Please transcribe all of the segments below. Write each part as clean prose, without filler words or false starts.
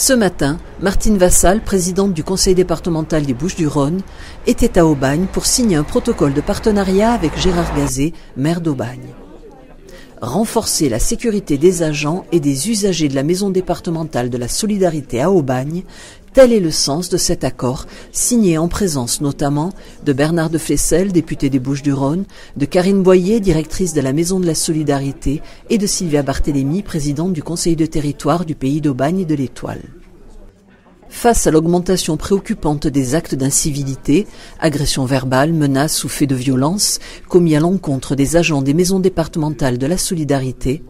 Ce matin, Martine Vassal, présidente du conseil départemental des Bouches-du-Rhône, était à Aubagne pour signer un protocole de partenariat avec Gérard Gazet, maire d'Aubagne. Renforcer la sécurité des agents et des usagers de la maison départementale de la solidarité à Aubagne, tel est le sens de cet accord, signé en présence notamment de Bernard de Flessel, député des Bouches-du-Rhône, de Karine Boyer, directrice de la maison de la solidarité, et de Sylvia Barthélémy, présidente du conseil de territoire du pays d'Aubagne et de l'Étoile. Face à l'augmentation préoccupante des actes d'incivilité, agressions verbales, menaces ou faits de violence commis à l'encontre des agents des maisons départementales de la solidarité,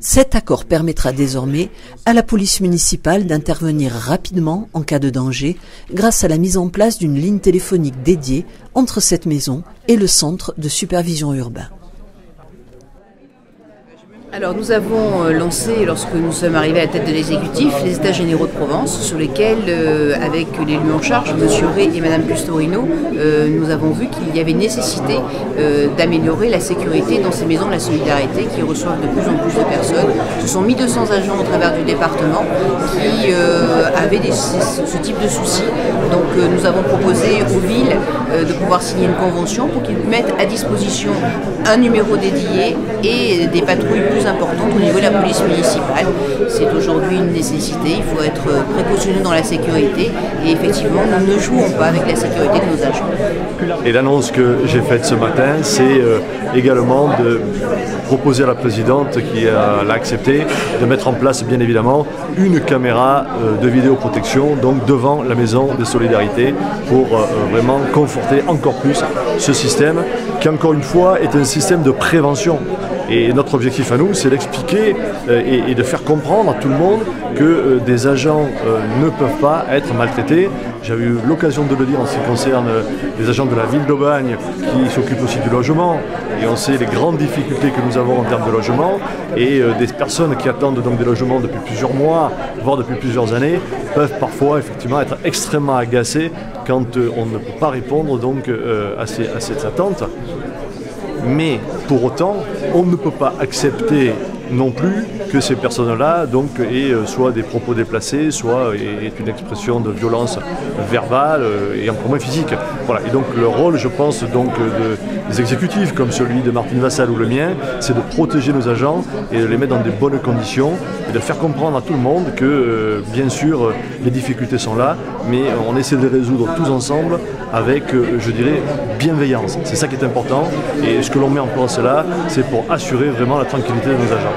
cet accord permettra désormais à la police municipale d'intervenir rapidement en cas de danger grâce à la mise en place d'une ligne téléphonique dédiée entre cette maison et le centre de supervision urbain. Alors nous avons lancé, lorsque nous sommes arrivés à la tête de l'exécutif, les États généraux de Provence, sur lesquels, avec l'élu en charge, M. Rey et Mme Custorino, nous avons vu qu'il y avait nécessité d'améliorer la sécurité dans ces maisons de la solidarité qui reçoivent de plus en plus de personnes. Ce sont 1200 agents au travers du département qui avaient ce type de soucis. Donc nous avons proposé aux villes de pouvoir signer une convention pour qu'ils mettent à disposition un numéro dédié et des patrouilles plus importantes au niveau de la police municipale. C'est aujourd'hui une nécessité, il faut être précautionneux dans la sécurité et effectivement nous ne jouons pas avec la sécurité de nos agents. Et l'annonce que j'ai faite ce matin, c'est également de proposer à la présidente qui l'a accepté de mettre en place bien évidemment une caméra de vidéoprotection donc devant la maison de solidarité pour vraiment conforter encore plus ce système qui encore une fois est un système de prévention. Et notre objectif à nous, c'est d'expliquer et de faire comprendre à tout le monde que des agents ne peuvent pas être maltraités. J'avais eu l'occasion de le dire en ce qui concerne les agents de la ville d'Aubagne qui s'occupent aussi du logement. Et on sait les grandes difficultés que nous avons en termes de logement. Et des personnes qui attendent donc des logements depuis plusieurs mois, voire depuis plusieurs années, peuvent parfois effectivement être extrêmement agacées quand on ne peut pas répondre donc, à cette attente. Mais pour autant, on ne peut pas accepter non plus que ces personnes-là donc aient soit des propos déplacés, soit est une expression de violence verbale et encore moins physique. Voilà. Et donc le rôle, je pense, donc, des exécutifs comme celui de Martine Vassal ou le mien, c'est de protéger nos agents et de les mettre dans des bonnes conditions et de faire comprendre à tout le monde que bien sûr les difficultés sont là, mais on essaie de les résoudre tous ensemble avec, je dirais, bienveillance. C'est ça qui est important et ce que l'on met en place là, c'est pour assurer vraiment la tranquillité de nos agents.